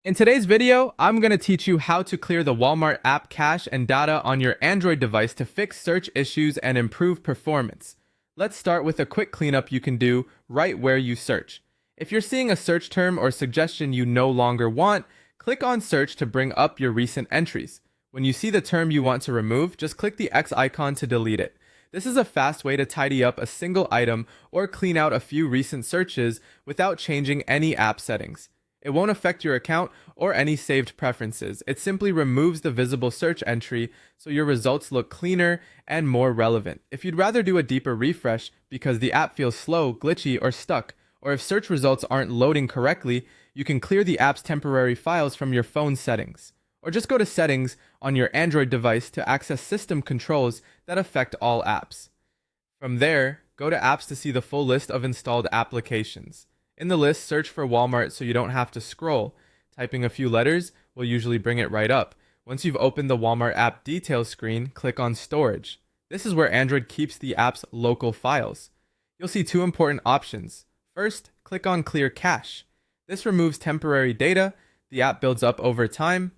In today's video, I'm going to teach you how to clear the Walmart app cache and data on your Android device to fix search issues and improve performance. Let's start with a quick cleanup you can do right where you search. If you're seeing a search term or suggestion you no longer want, click on search to bring up your recent entries. When you see the term you want to remove, just click the X icon to delete it. This is a fast way to tidy up a single item or clean out a few recent searches without changing any app settings. It won't affect your account or any saved preferences. It simply removes the visible search entry so your results look cleaner and more relevant. If you'd rather do a deeper refresh because the app feels slow, glitchy, or stuck, or if search results aren't loading correctly, you can clear the app's temporary files from your phone settings. Or just go to settings on your Android device to access system controls that affect all apps. From there, go to apps to see the full list of installed applications. In the list, search for Walmart so you don't have to scroll. Typing a few letters will usually bring it right up. Once you've opened the Walmart app details screen, click on Storage. This is where Android keeps the app's local files. You'll see two important options. First, click on Clear Cache. This removes temporary data the app builds up over time,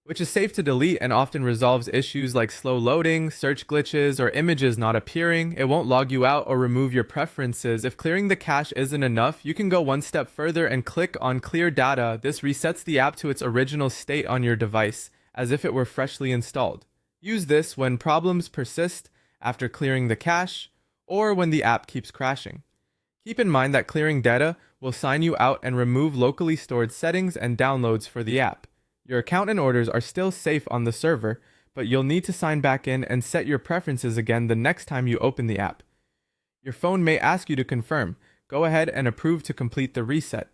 which is safe to delete and often resolves issues like slow loading, search glitches, or images not appearing. It won't log you out or remove your preferences. If clearing the cache isn't enough, you can go one step further and click on Clear Data. This resets the app to its original state on your device, as if it were freshly installed. Use this when problems persist after clearing the cache, or when the app keeps crashing. Keep in mind that clearing data will sign you out and remove locally stored settings and downloads for the app. Your account and orders are still safe on the server, but you'll need to sign back in and set your preferences again the next time you open the app. Your phone may ask you to confirm. Go ahead and approve to complete the reset.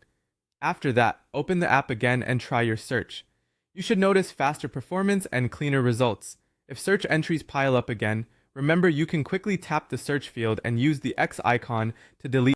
After that, open the app again and try your search. You should notice faster performance and cleaner results. If search entries pile up again, remember you can quickly tap the search field and use the X icon to delete